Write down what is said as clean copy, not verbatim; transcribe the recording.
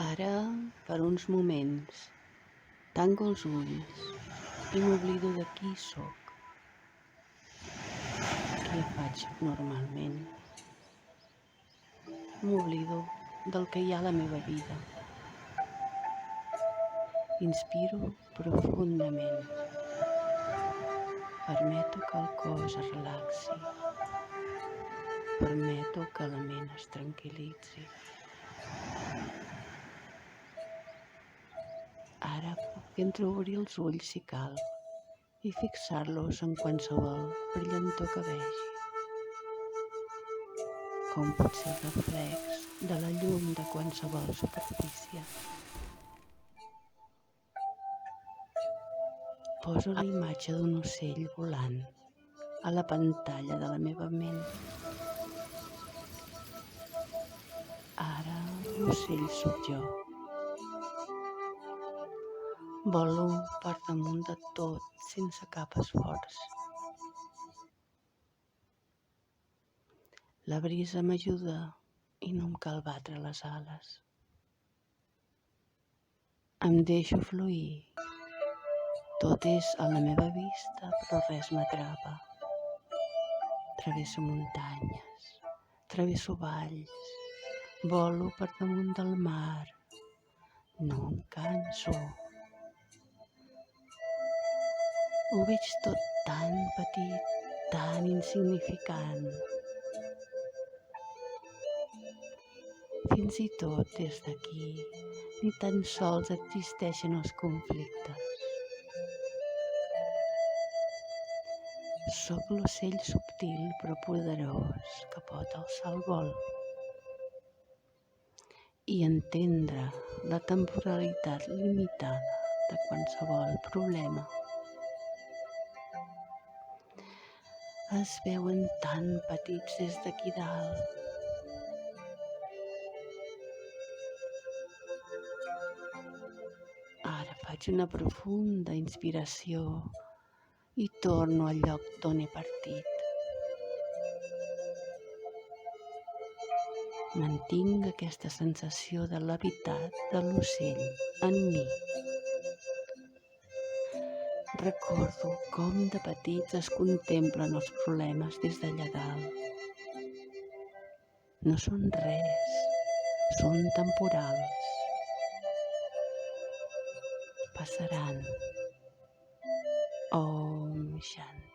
Ara, per uns moments, tanco els ulls i m'oblido de qui sóc, què faig normalment. M'oblido del que hi ha a la meva vida. Inspiro profundament. Permeto que el cos es relaxi. Permeto que la ment es tranquil·litzi. Ara puc entreobrir els ulls si cal i fixar-los en qualsevol brillantor que vegi, com pot ser el reflex de la llum de qualsevol superfície. Poso la imatge d'un ocell volant a la pantalla de la meva ment. Ara l'ocell sóc jo. Volo per damunt de tot sense cap esforç. La brisa m'ajuda i no em cal batre les ales. Em deixo fluir. Tot és a la meva vista, però res m'atrapa. Travesso muntanyes, travesso valls, volo per damunt del mar. No em canso. Ho veig tot tan petit, tan insignificant. Fins i tot des d'aquí, ni tan sols existeixen els conflictes. Sóc l'ocell subtil però poderós que pot alçar el vol i entendre la temporalitat limitada de qualsevol problema. Es veuen tan petits des d'aquí dalt. Ara faig una profunda inspiració i torno al lloc d'on he partit. Mantinc aquesta sensació de levitat de l'ocell en mi. Recordo com de petits es contemplen els problemes des d'allà dalt. No són res, són temporals. Passaran. Om Shanti.